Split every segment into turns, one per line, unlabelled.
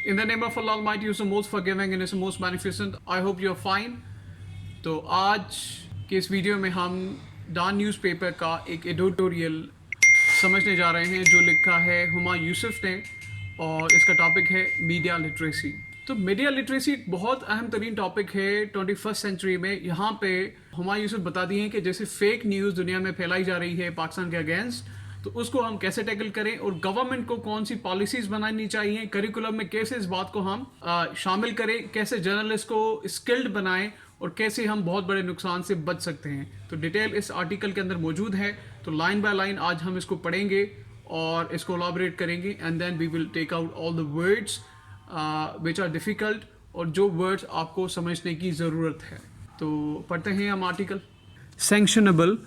In the name of Allah Almighty, who is the most forgiving and is the most beneficent, I hope you are fine. तो आज के इस video में हम don newspaper का एक एडिटोरियल समझने जा रहे हैं जो लिखा है हुमा यूसुफ ने, और इसका टॉपिक है मीडिया लिटरेसी। तो मीडिया लिटरेसी एक बहुत अहम तरीन टॉपिक है 21st सेंचुरी में। यहाँ पे हुमा यूसुफ बताती हैं कि जैसे फेक न्यूज़ दुनिया में फैलाई जा रही है पाकिस्तान के अगेंस्ट, तो उसको हम कैसे टैकल करें और गवर्नमेंट को कौन सी पॉलिसीज बनानी चाहिए, करिकुलम में कैसे इस बात को हम शामिल करें, कैसे जर्नलिस्ट को स्किल्ड बनाएं और कैसे हम बहुत बड़े नुकसान से बच सकते हैं। तो डिटेल इस आर्टिकल के अंदर मौजूद है, तो लाइन बाय लाइन आज हम इसको पढ़ेंगे और इसको एलैबोरेट करेंगे, and then we will take out all the words which are difficult और जो वर्ड्स आपको समझने की ज़रूरत है। तो पढ़ते हैं हम आर्टिकल। सैंक्शनेबल,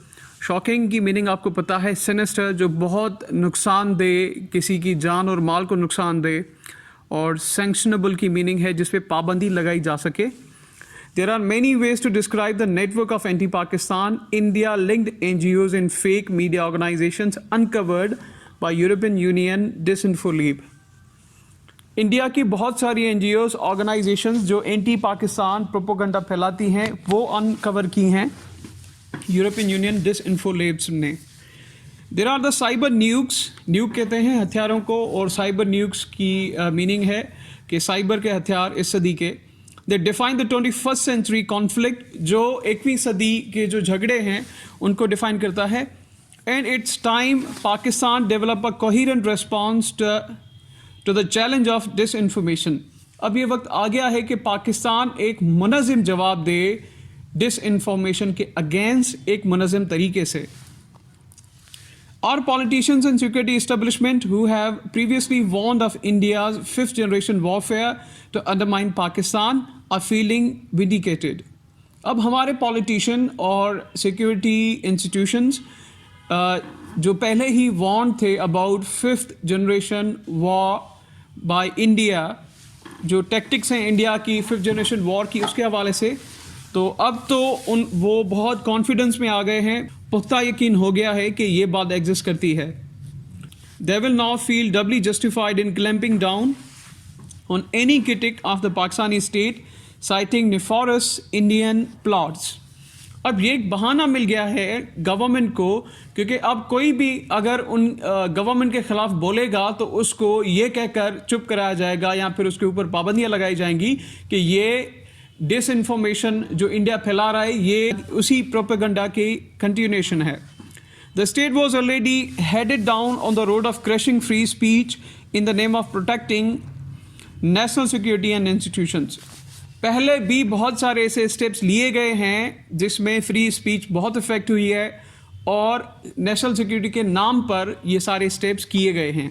शॉकिंग की मीनिंग आपको पता है, सिनिस्टर जो बहुत नुकसान दे, किसी की जान और माल को नुकसान दे, और सैंक्शनेबल की मीनिंग है जिस पे पाबंदी लगाई जा सके। There are many ways to describe the network of anti-Pakistan, India-linked NGOs and fake media organizations uncovered by European Union Disinfolib. India की बहुत सारी NGOs, ऑर्गेनाइजेशंस जो एंटी पाकिस्तान प्रोपोगंडा फैलाती हैं वो अनकवर की हैं यूरोपियन यूनियन डिसइंफोलेब्स ने। There are the cyber nukes, nuke कहते हैं हथियारों को, और साइबर न्यूक्स की मीनिंग है कि साइबर के हथियार इस सदी के। They define the 21st century conflict, जो 21वीं सदी के जो झगड़े हैं उनको डिफाइन करता है। And it's time Pakistan develop a coherent response to the challenge of disinformation. अब ये वक्त आ गया है कि पाकिस्तान एक मुनज़्ज़म जवाब दे डिसइंफॉर्मेशन के अगेंस्ट एक मुनज़्ज़म तरीके से। Our politicians and security establishment who have previously warned of India's 5th generation warfare to undermine Pakistan are feeling vindicated. अब हमारे politician और security institutions जो पहले ही warned थे about 5th generation war by India, जो tactics हैं India की 5th generation war की, उसके हवाले से, तो अब तो वो बहुत कॉन्फिडेंस में आ गए हैं, पुख्ता यकीन हो गया है कि ये बात एग्जिस्ट करती है। They will now feel doubly justified in clamping down on any critic of the Pakistani state citing nefarious Indian plots. अब ये एक बहाना मिल गया है गवर्नमेंट को, क्योंकि अब कोई भी अगर उन गवर्नमेंट के खिलाफ बोलेगा तो उसको ये कहकर चुप कराया जाएगा या फिर उसके ऊपर पाबंदियाँ लगाई जाएंगी कि ये डिसइंफॉर्मेशन जो इंडिया फैला रहा है ये उसी प्रोपेगेंडा की कंटिन्यूएशन है। The state was already headed down on the road of crushing free speech in the name of protecting national security and institutions. पहले भी बहुत सारे ऐसे स्टेप्स लिए गए हैं जिसमें फ्री स्पीच बहुत इफेक्ट हुई है और नेशनल सिक्योरिटी के नाम पर ये सारे स्टेप्स किए गए हैं।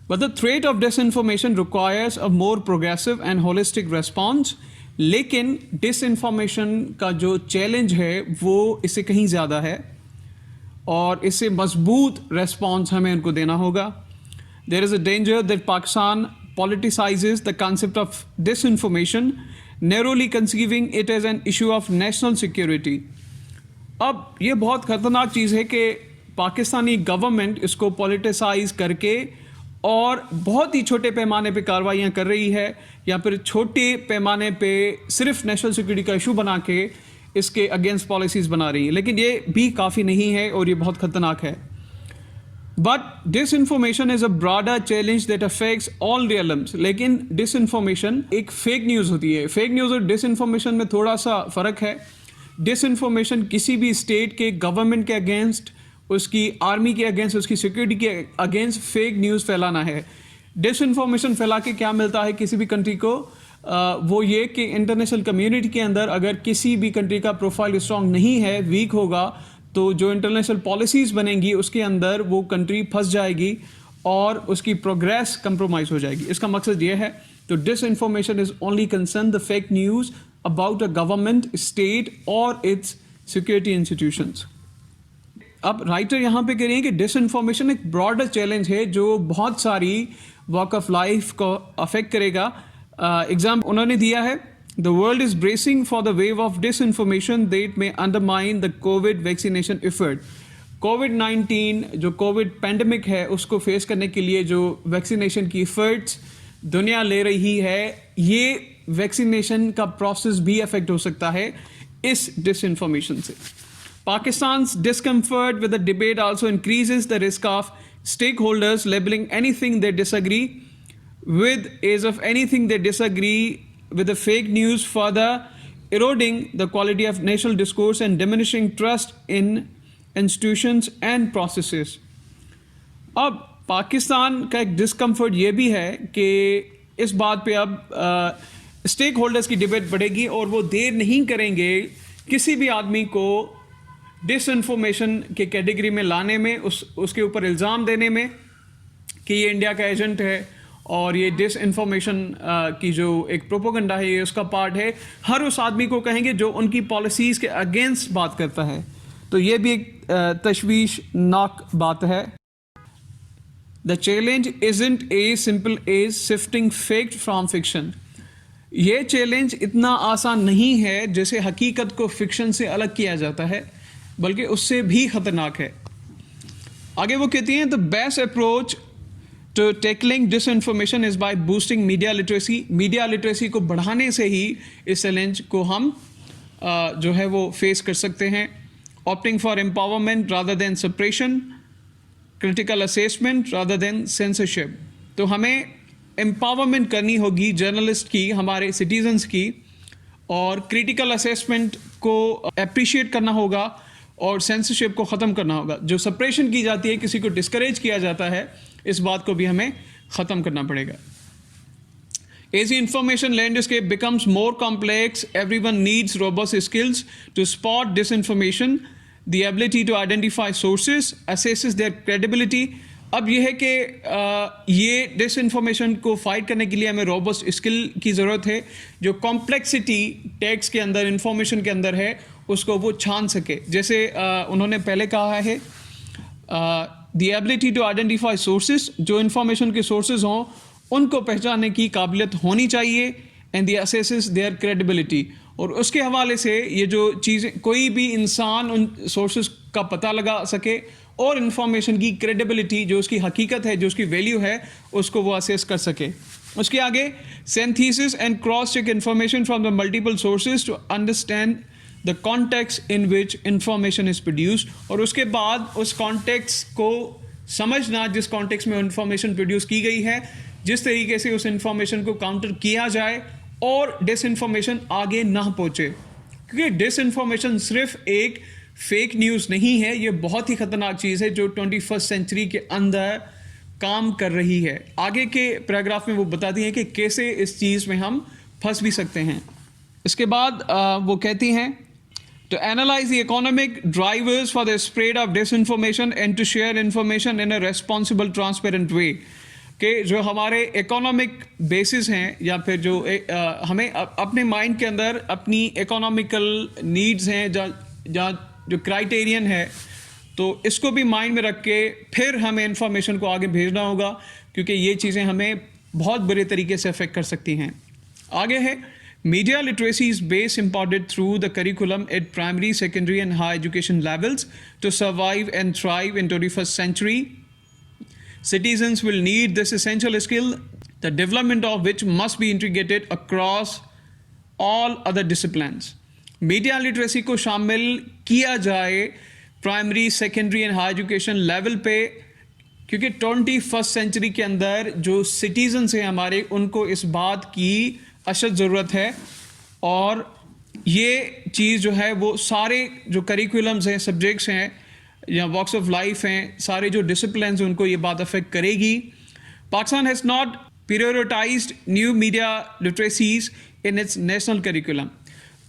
But the threat of disinformation requires a more progressive and holistic response. लेकिन disinformation का जो चैलेंज है वो इससे कहीं ज़्यादा है और इससे मजबूत response हमें उनको देना होगा। There is a danger that Pakistan politicizes the concept of disinformation, narrowly conceiving it as an issue of national security. अब ये बहुत ख़तरनाक चीज़ है कि पाकिस्तानी गवर्नमेंट इसको पॉलिटिसाइज करके और बहुत ही छोटे पैमाने पे कार्रवाइयाँ कर रही है, या फिर छोटे पैमाने पे सिर्फ नेशनल सिक्योरिटी का इशू बना के इसके अगेंस्ट पॉलिसीज़ बना रही है, लेकिन ये भी काफ़ी नहीं है और ये बहुत ख़तरनाक है। But disinformation is a broader challenge that affects all realms. लेकिन डिसइंफॉर्मेशन एक फेक न्यूज़ होती है। फेक न्यूज़ और डिसइंफॉर्मेशन में थोड़ा सा फ़र्क है। डिसइंफॉर्मेशन किसी भी स्टेट के गवर्नमेंट के अगेंस्ट, उसकी आर्मी के अगेंस्ट, उसकी सिक्योरिटी के अगेंस्ट फेक न्यूज़ फैलाना है। डिसइंफॉर्मेशन फैला के क्या मिलता है किसी भी कंट्री को, वो ये कि इंटरनेशनल कम्युनिटी के अंदर अगर किसी भी कंट्री का प्रोफाइल स्ट्रॉन्ग नहीं है, वीक होगा, तो जो इंटरनेशनल पॉलिसीज़ बनेंगी उसके अंदर वो कंट्री फंस जाएगी और उसकी प्रोग्रेस कंप्रोमाइज़ हो जाएगी। इसका मकसद ये है। तो disinformation is only concern the fake news about a government, state और इट्स सिक्योरिटी इंस्टीट्यूशंस। अब राइटर यहाँ पे कह रहे हैं कि डिसइंफॉर्मेशन एक ब्रॉडर चैलेंज है जो बहुत सारी वॉक ऑफ लाइफ को अफेक्ट करेगा। एग्जाम्पल उन्होंने दिया है, the world is bracing for the wave of disinformation that may undermine the Covid vaccination effort. कोविड-19 जो कोविड पैंडमिक है उसको फेस करने के लिए जो वैक्सीनेशन की एफर्ट्स दुनिया ले रही है, ये वैक्सीनेशन का प्रोसेस भी अफेक्ट हो सकता है इस डिसइंफॉर्मेशन से. Pakistan's discomfort with the debate also increases the risk of stakeholders labeling anything they disagree with as of anything they disagree with the fake news, further eroding the quality of national discourse and diminishing trust in institutions and processes. अब पाकिस्तान का एक discomfort ये भी है कि इस बात पे अब स्टेक होल्डर्स की डिबेट बढ़ेगी और वो देर नहीं करेंगे किसी भी आदमी को डिसइंफॉर्मेशन के कैटेगरी में लाने में, उसके ऊपर इल्ज़ाम देने में कि ये इंडिया का एजेंट है और ये डिसइंफॉर्मेशन की जो एक प्रोपोगंडा है ये उसका पार्ट है. हर उस आदमी को कहेंगे जो उनकी पॉलिसीज़ के अगेंस्ट बात करता है. तो ये भी एक तशवीशनाक बात है. The challenge isn't as simple as sifting fact from fiction. ये चैलेंज इतना आसान नहीं है जैसे हकीकत को फिक्शन से अलग किया जाता है, बल्कि उससे भी ख़तरनाक है. आगे वो कहती हैं, the best approach to tackling disinformation is by boosting media literacy. Media literacy को बढ़ाने से ही इस चैलेंज को हम जो है वो फेस कर सकते हैं. Opting for empowerment rather than suppression, critical assessment rather than censorship. तो हमें एम्पावरमेंट करनी होगी जर्नलिस्ट की, हमारे सिटीजन्स की, और क्रिटिकल असेसमेंट को अप्रिशिएट करना होगा और सेंसरशिप को ख़त्म करना होगा. जो सप्रेशन की जाती है, किसी को डिस्करेज किया जाता है, इस बात को भी हमें ख़त्म करना पड़ेगा. As the information landscape becomes more complex, everyone needs robust skills to spot disinformation, the ability to identify sources, assesses their credibility. अब ये है कि ये डिसइंफॉर्मेशन को फाइट करने के लिए हमें रोबस्ट स्किल की ज़रूरत है. जो कॉम्प्लेक्सिटी टेक्स्ट के अंदर, इंफॉर्मेशन के अंदर है, उसको वो छान सके. जैसे उन्होंने पहले कहा है the ability to identify sources, जो इंफॉर्मेशन के सोर्सेज हों उनको पहचानने की काबिलियत होनी चाहिए. And the assesses their credibility. और उसके हवाले से ये जो चीज़ें, कोई भी इंसान उन सोर्सेज का पता लगा सके और इंफॉर्मेशन की क्रेडिबिलिटी, जो उसकी हकीकत है, जो उसकी वैल्यू है, उसको वो असेस कर सके. उसके आगे synthesis and cross check information from the multiple sources to understand the context in which information is produced. और उसके बाद उस कॉन्टेक्स्ट को समझना जिस कॉन्टेक्स्ट में इंफॉर्मेशन प्रोड्यूस की गई है, जिस तरीके से उस इंफॉर्मेशन को काउंटर किया जाए और डिसइंफॉर्मेशन आगे ना पहुँचे. क्योंकि डिसइंफॉर्मेशन सिर्फ एक फेक न्यूज़ नहीं है, ये बहुत ही ख़तरनाक चीज़ है जो 21st सेंचुरी के अंदर काम कर रही है. आगे के पैराग्राफ में वो बताती हैं कि कैसे इस चीज़ में हम फंस भी सकते हैं. इसके बाद वो कहती हैं, to analyze the economic drivers for the spread of disinformation and to share information in a responsible, transparent way. कि जो हमारे इकोनॉमिक बेसिस हैं, या फिर जो हमें अपने माइंड के अंदर अपनी इकोनॉमिकल नीड्स हैं, जहाँ जो क्राइटेरियन है, तो इसको भी माइंड में रख के फिर हमें इंफॉर्मेशन को आगे भेजना होगा, क्योंकि ये चीज़ें हमें बहुत बुरे तरीके से अफेक्ट कर सकती हैं. आगे है, media literacy is base imported through the curriculum at primary, secondary and high education levels to survive and thrive in 21st century. Citizens will need this essential skill, the development of which must be integrated across all other disciplines. Media literacy को शामिल किया जाए primary, secondary and high education level पे, क्योंकि 21st century के अंदर जो citizens हैं हमारे, उनको इस बात की अशद ज़रूरत है. और ये चीज़ जो है वो सारे जो करिकुलम्स हैं, सब्जेक्ट्स हैं या वॉक्स ऑफ लाइफ हैं, सारे जो डिसिप्लिन हैं, उनको ये बात अफेक्ट करेगी. Pakistan has not prioritised new media literacies in its national curriculum.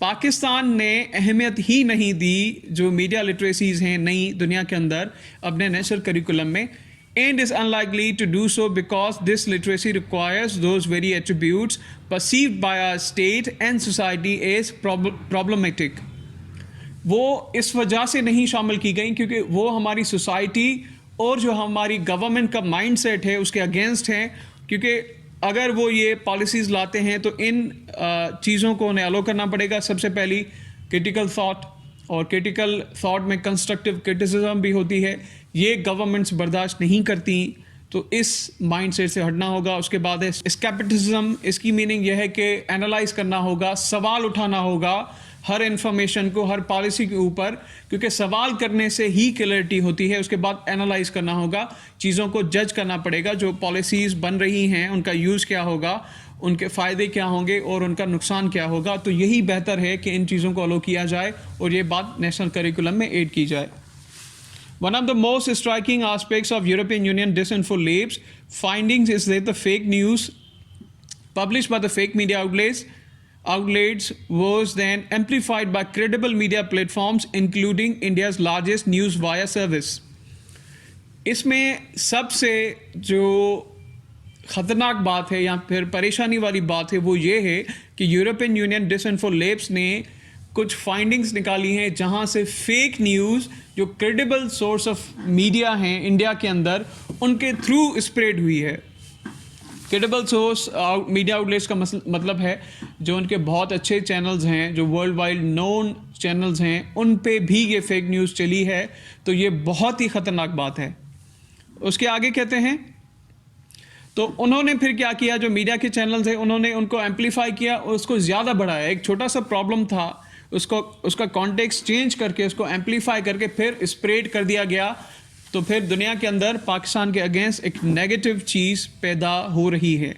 Pakistan ने अहमियत ही नहीं दी जो मीडिया लिटरेसीज हैं नई दुनिया के अंदर अपने नेशनल करिकुलम में. and is unlikely to do so because this literacy requires those very attributes perceived by our state and society as problematic. वो इस वजह से नहीं शामिल की गई क्योंकि वो हमारी सोसाइटी और जो हमारी गवर्नमेंट का माइंडसेट है उसके अगेंस्ट हैं. क्योंकि अगर वो ये पॉलिसीज़ लाते हैं तो इन चीज़ों को उन्हें अलो करना पड़ेगा. सबसे पहली क्रिटिकल थॉट, और क्रिटिकल थॉट में कंस्ट्रक्टिव क्रिटिसिज्म भी होती है. ये गवर्नमेंट्स बर्दाश्त नहीं करती. तो इस माइंडसेट से हटना होगा। उसके बाद है स्केप्टिसिज्म। इसकी मीनिंग यह है कि एनालाइज करना होगा, सवाल उठाना होगा हर इंफॉर्मेशन को, हर पॉलिसी के ऊपर, क्योंकि सवाल करने से ही क्लैरिटी होती है। उसके बाद एनालाइज करना होगा, चीज़ों को जज करना पड़ेगा, जो पॉलिसीज़ बन रही हैं उनका यूज़ क्या होगा, उनके फ़ायदे क्या होंगे और उनका नुकसान क्या होगा। तो यही बेहतर है कि इन चीज़ों को अलो किया जाए और ये बात नेशनल करिकुलम में ऐड की जाए। One of the most striking aspects of European Union Disinfo Labs findings is that the fake news published by the fake media outlets was then amplified by credible media platforms, including India's largest news wire service. इसमें सबसे जो ख़तरनाक बात है या फिर परेशानी वाली बात है वो ये है कि यूरोपियन यूनियन डिसइंफो लैब्स ने कुछ फाइंडिंग्स निकाली हैं जहां से फेक न्यूज़ जो क्रेडिबल सोर्स ऑफ मीडिया हैं इंडिया के अंदर उनके थ्रू स्प्रेड हुई है। क्रेडिबल सोर्स मीडिया आउटलेट्स का मतलब है जो उनके बहुत अच्छे चैनल्स हैं, जो वर्ल्ड वाइड नोन चैनल्स हैं, उन पे भी ये फेक न्यूज़ चली है। तो ये बहुत ही ख़तरनाक बात है। उसके आगे कहते हैं, तो उन्होंने फिर क्या किया, जो मीडिया के चैनल्स हैं उन्होंने उनको एम्पलीफाई किया और उसको ज़्यादा बढ़ाया। एक छोटा सा प्रॉब्लम था, उसका कॉन्टेक्स्ट चेंज करके उसको एम्पलीफाई करके फिर स्प्रेड कर दिया गया। तो फिर दुनिया के अंदर पाकिस्तान के अगेंस्ट एक नेगेटिव चीज़ पैदा हो रही है।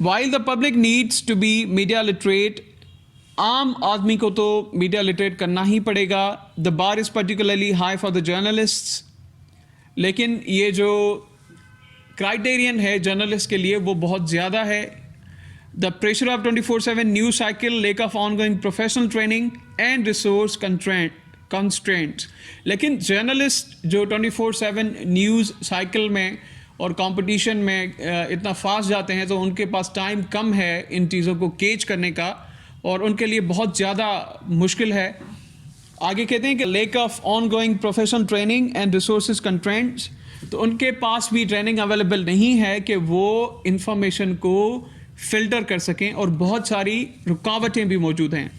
While the public needs to be media literate, आम आदमी को तो मीडिया लिटरेट करना ही पड़ेगा। The bar is particularly high for the journalists, लेकिन ये जो क्राइटेरियन है जर्नलिस्ट के लिए वो बहुत ज़्यादा है। The pressure of 24/7 news cycle, lake of ongoing professional training and resource constraints. लेकिन जर्नलिस्ट जो 24/7 न्यूज़ साइकिल में और कंपटीशन में इतना फास्ट जाते हैं तो उनके पास टाइम कम है इन चीज़ों को कैच करने का और उनके लिए बहुत ज़्यादा मुश्किल है। आगे कहते हैं कि lake of on going professional training and resource constraints, तो उनके पास भी ट्रेनिंग अवेलेबल नहीं है कि वो इंफॉर्मेशन को फिल्टर कर सकें और बहुत सारी रुकावटें भी मौजूद हैं।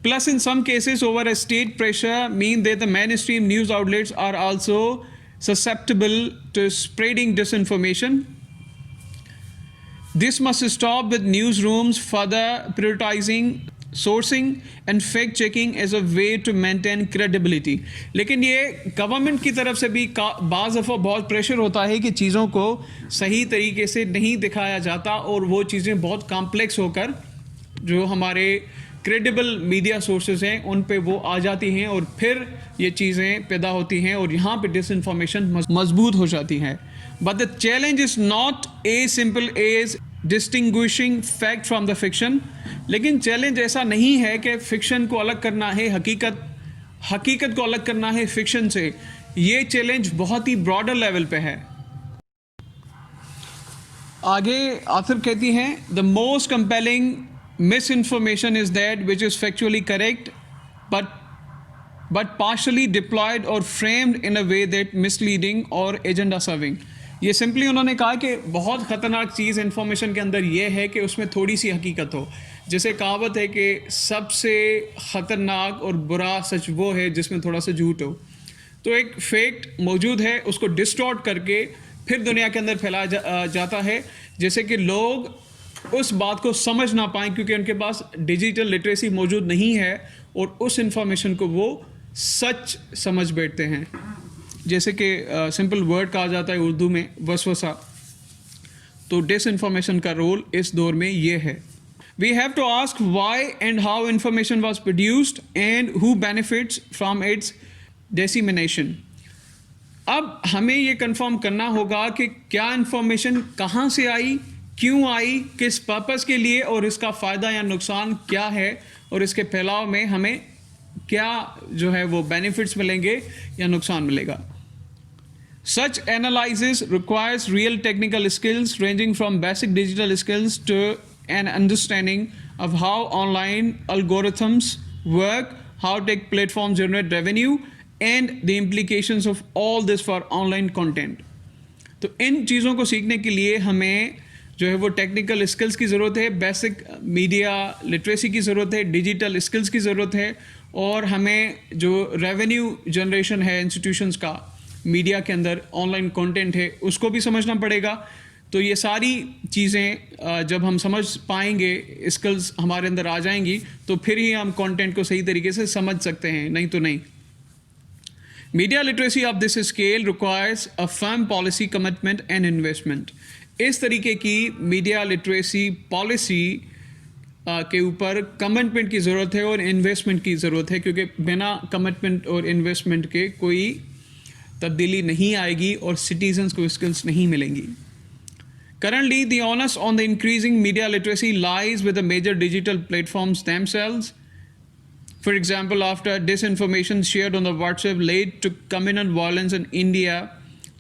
Plus in some cases over a state pressure mean that the mainstream news outlets are also susceptible to spreading disinformation. This must stop, with newsrooms further prioritizing sourcing and fact checking as a way to maintain credibility. लेकिन ये government की तरफ से भी बाज़ दफ़ा बहुत pressure होता है कि चीज़ों को सही तरीके से नहीं दिखाया जाता और वो चीज़ें बहुत कॉम्प्लेक्स होकर जो हमारे क्रेडिबल मीडिया सोर्सेज हैं उन पे वो आ जाती हैं और फिर ये चीज़ें पैदा होती हैं और यहाँ पे डिसइंफॉर्मेशन मजबूत हो जाती हैं। But the challenge is not a simple as distinguishing fact from the fiction. लेकिन चैलेंज ऐसा नहीं है कि फ़िक्शन को अलग करना है, हकीकत को अलग करना है फ़िक्शन से। ये चैलेंज बहुत ही ब्रॉडर लेवल पे है। आगे आखिर कहती हैं, the most compelling misinformation is that which is factually correct but partially deployed or framed in a way that misleading or agenda serving. ये सिंपली उन्होंने कहा कि बहुत ख़तरनाक चीज़ इन्फॉर्मेशन के अंदर ये है कि उसमें थोड़ी सी हकीकत हो। जैसे कहावत है कि सबसे ख़तरनाक और बुरा सच वो है जिसमें थोड़ा सा झूठ हो। तो एक फैक्ट मौजूद है उसको डिस्टॉर्ट करके फिर दुनिया के अंदर फैलाया जाता है, जैसे कि लोग उस बात को समझ ना पाएँ क्योंकि उनके पास डिजिटल लिटरेसी मौजूद नहीं है और उस इंफॉर्मेशन को वो सच समझ बैठते हैं। जैसे कि सिंपल वर्ड कहा जाता है उर्दू में वसवसा। तो डिसइंफॉर्मेशन का रोल इस दौर में ये है। We have to ask why and how information was produced and who benefits from its dissemination. अब हमें ये कंफर्म करना होगा कि क्या इंफॉर्मेशन कहाँ से आई, क्यों आई, किस पर्पस के लिए और इसका फ़ायदा या नुकसान क्या है और इसके फैलाव में हमें क्या जो है वो बेनिफिट्स मिलेंगे या नुकसान मिलेगा। Such analysis requires real technical skills ranging from basic digital skills to an understanding of how online algorithms work, how tech platforms generate revenue and the implications of all this for online content. तो इन चीज़ों को सीखने के लिए हमें जो है वो टेक्निकल स्किल्स की ज़रूरत है, बेसिक मीडिया लिटरेसी की ज़रूरत है, डिजिटल स्किल्स की ज़रूरत है और हमें जो रेवेन्यू जनरेशन है इंस्टीट्यूशंस का मीडिया के अंदर ऑनलाइन कंटेंट है उसको भी समझना पड़ेगा। तो ये सारी चीज़ें जब हम समझ पाएंगे, स्किल्स हमारे अंदर आ जाएंगी, तो फिर ही हम कंटेंट को सही तरीके से समझ सकते हैं, नहीं तो नहीं। Media literacy of this scale requires a firm policy commitment and investment. इस तरीके की मीडिया लिटरेसी पॉलिसी के ऊपर कमिटमेंट की ज़रूरत है और इन्वेस्टमेंट की ज़रूरत है, क्योंकि बिना कमिटमेंट और इन्वेस्टमेंट के कोई तब्दीली नहीं आएगी और सिटीजन्स को स्किल्स नहीं मिलेंगी। Currently, the onus on the increasing media literacy lies with the major digital platforms themselves. For example, after disinformation shared on the WhatsApp led to communal violence in India,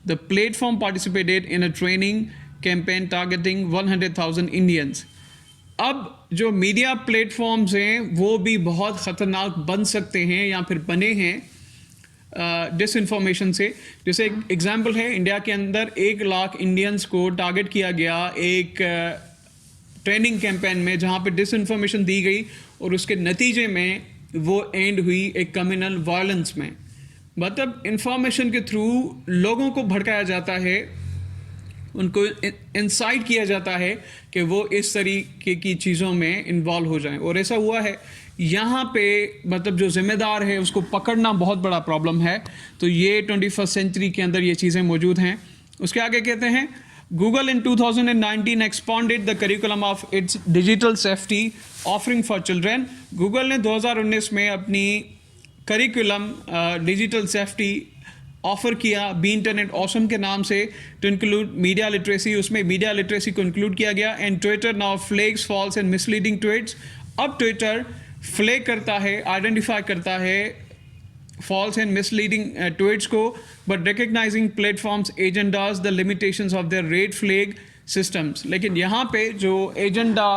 the platform participated in a training campaign targeting 100,000 Indians. अब जो media platforms हैं वो भी बहुत ख़तरनाक बन सकते हैं या फिर बने हैं डिसइंफॉर्मेशन से। जैसे एक एग्जांपल है, इंडिया के अंदर 1 लाख इंडियंस को टारगेट किया गया एक ट्रेनिंग कैंपेन में, जहाँ पे डिसइंफॉर्मेशन दी गई और उसके नतीजे में वो एंड हुई एक कम्युनल वायलेंस में। मतलब इंफॉर्मेशन के थ्रू लोगों को भड़काया जाता है, उनको इंसाइट किया जाता है कि वो इस तरीके की चीज़ों में इन्वॉल्व हो जाएं, और ऐसा हुआ है। यहाँ पे मतलब जो जिम्मेदार है उसको पकड़ना बहुत बड़ा प्रॉब्लम है। तो ये 21st सेंचुरी के अंदर ये चीज़ें मौजूद हैं। उसके आगे कहते हैं, Google in 2019 expanded the curriculum of its digital safety offering for children. Google ने 2019 में अपनी करिकुलम डिजिटल सेफ्टी ऑफर किया बी इंटरनेट ऑसम के नाम से, टू इंक्लूड मीडिया लिटरेसी। उसमें मीडिया लिटरेसी को इंक्लूड किया गया। And Twitter now flags false and misleading tweets. अब ट्विटर फ्लैग करता है, आइडेंटिफाई करता है फॉल्स एंड मिसलीडिंग ट्वीट्स को, but recognising platforms agendas the limitations of their red flag systems. लेकिन यहाँ पे जो एजेंडा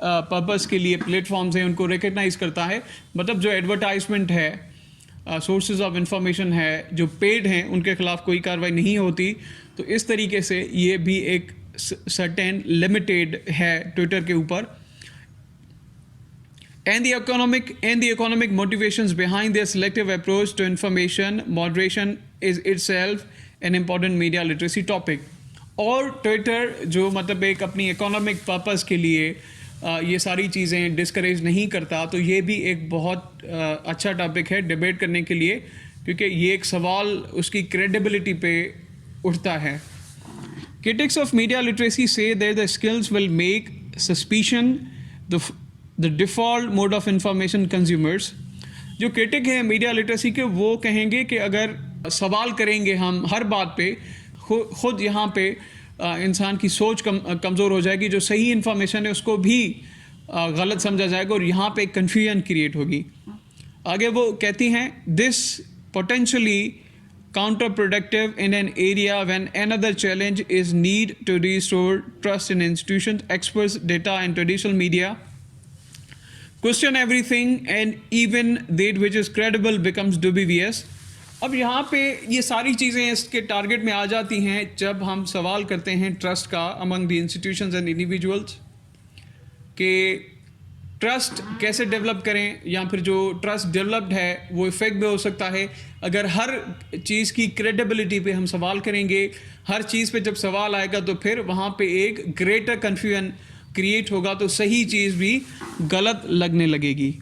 पर्पस के लिए प्लेटफॉर्म्स हैं उनको रिकग्नाइज करता है। मतलब जो एडवर्टाइजमेंट है, सोर्सेज ऑफ इंफॉर्मेशन है जो पेड हैं, उनके खिलाफ कोई कार्रवाई नहीं होती। तो इस तरीके से ये भी एक सर्टेन लिमिटेड है ट्विटर के ऊपर। And the economic motivations behind their selective approach to information moderation is itself an important media literacy topic. और ट्विटर जो मतलब एक अपनी इकोनॉमिक पर्पस के लिए ये सारी चीज़ें डिस्करेज नहीं करता, तो ये भी एक बहुत अच्छा टॉपिक है डिबेट करने के लिए, क्योंकि ये एक सवाल उसकी क्रेडिबिलिटी पे उठता है। Critics of media literacy say that the skills will make suspicion the default mode of information consumers। जो क्रिटिक हैं मीडिया लिटरेसी के, वो कहेंगे कि अगर सवाल करेंगे हम हर बात पे, खुद यहाँ पे इंसान की सोच कमज़ोर हो जाएगी। जो सही इन्फॉर्मेशन है उसको भी गलत समझा जाएगा और यहाँ पे कन्फ्यूजन क्रिएट होगी। आगे वो कहती हैं, this potentially counterproductive in an area when another challenge is need to restore trust in institutions, experts, data and traditional media. Question everything and even that which is credible becomes dubious। अब यहाँ पे ये सारी चीज़ें इसके target में आ जाती हैं जब हम सवाल करते हैं ट्रस्ट का among the institutions and individuals, कि ट्रस्ट कैसे डेवलप करें, या फिर जो ट्रस्ट डेवलप्ड है वो इफेक्ट भी हो सकता है अगर हर चीज़ की क्रेडिबिलिटी पे हम सवाल करेंगे। हर चीज़ पे जब सवाल आएगा तो फिर वहाँ पे एक ग्रेटर कन्फ्यूजन क्रिएट होगा, तो सही चीज़ भी गलत लगने लगेगी।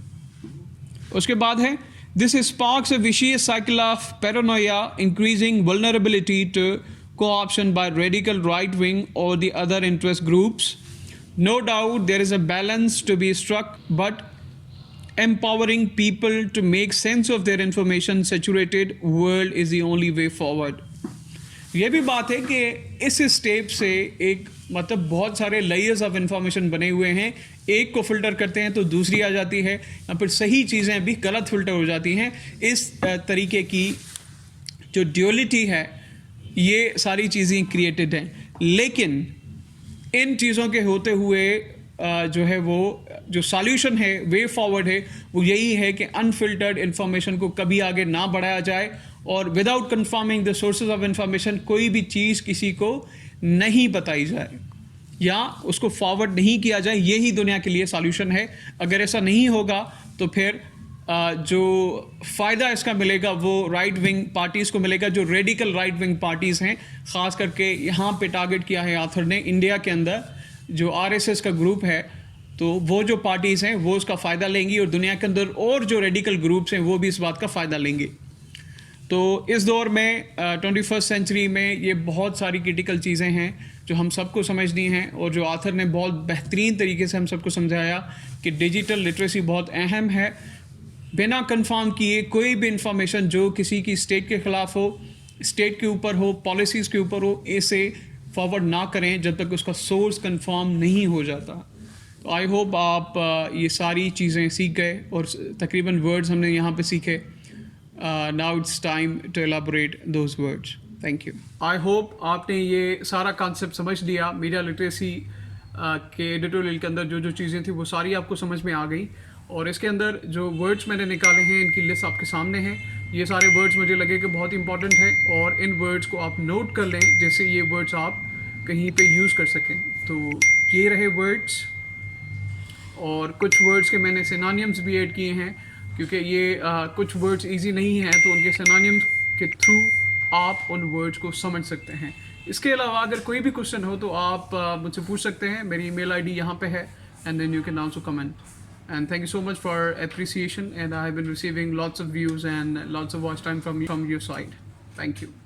उसके बाद है, this sparks a vicious cycle of paranoia increasing vulnerability to co-option by radical right wing or the other interest groups. No doubt there is a balance to be struck, but empowering people to make sense of their information saturated world is the only way forward. ये भी बात है कि इस step से एक मतलब बहुत सारे लेयर्स ऑफ इंफॉर्मेशन बने हुए हैं, एक को फिल्टर करते हैं तो दूसरी आ जाती है, या फिर सही चीज़ें भी गलत फिल्टर हो जाती हैं। इस तरीके की जो ड्यूअलिटी है ये सारी चीज़ें क्रिएटेड हैं, लेकिन इन चीज़ों के होते हुए जो है वो जो सॉल्यूशन है, वे फॉरवर्ड है, वो यही है कि अनफिल्टर्ड इंफॉर्मेशन को कभी आगे ना बढ़ाया जाए और without confirming the sources of information कोई भी चीज़ किसी को नहीं बताई जाए या उसको फॉरवर्ड नहीं किया जाए। यही दुनिया के लिए सॉल्यूशन है। अगर ऐसा नहीं होगा तो फिर जो फ़ायदा इसका मिलेगा वो राइट विंग पार्टीज़ को मिलेगा, जो रेडिकल राइट विंग पार्टीज़ हैं। ख़ास करके यहाँ पे टारगेट किया है आथर ने इंडिया के अंदर जो आरएसएस का ग्रुप है, तो वो जो पार्टीज़ हैं वो उसका फ़ायदा लेंगी, और दुनिया के अंदर और जो रेडिकल ग्रुप्स हैं वो भी इस बात का फ़ायदा लेंगे। तो इस दौर में 21st सेंचुरी में ये बहुत सारी क्रिटिकल चीज़ें हैं जो हम सबको समझनी हैं, और जो आथर ने बहुत बेहतरीन तरीके से हम सबको समझाया कि डिजिटल लिटरेसी बहुत अहम है। बिना कंफर्म किए कोई भी इंफॉर्मेशन जो किसी की स्टेट के ख़िलाफ़ हो, स्टेट के ऊपर हो, पॉलिसीज़ के ऊपर हो, इसे फॉरवर्ड ना करें जब तक उसका सोर्स कंफर्म नहीं हो जाता। तो आई होप आप ये सारी चीज़ें सीख गए, और तकरीबन वर्ड्स हमने यहाँ पे सीखे। Now it's time to elaborate those words. Thank you. I hope आपने ये सारा कॉन्सेप्ट समझ लिया। मीडिया लिटरेसी के एडिटोरियल के अंदर जो जो चीज़ें थी वो सारी आपको समझ में आ गई, और इसके अंदर जो वर्ड्स मैंने निकाले हैं इनकी लिस्ट आपके सामने है। ये सारे वर्ड्स मुझे लगे कि बहुत इंपॉर्टेंट है, और इन वर्ड्स को आप नोट कर लें जैसे ये वर्ड्स आप कहीं पे यूज़ कर सकें। तो ये रहे वर्ड्स, और कुछ वर्ड्स के मैंने सिनोनिम्स भी ऐड किए हैं, क्योंकि ये कुछ वर्ड्स इजी नहीं हैं, तो उनके सिनोनिम्स के थ्रू आप उन वर्ड्स को समझ सकते हैं। इसके अलावा अगर कोई भी क्वेश्चन हो तो आप मुझसे पूछ सकते हैं। मेरी ईमेल आईडी यहाँ पे है, and then you can also comment. And thank you so much for appreciation, and I have been receiving lots of views and lots of watch time from your side. Thank you.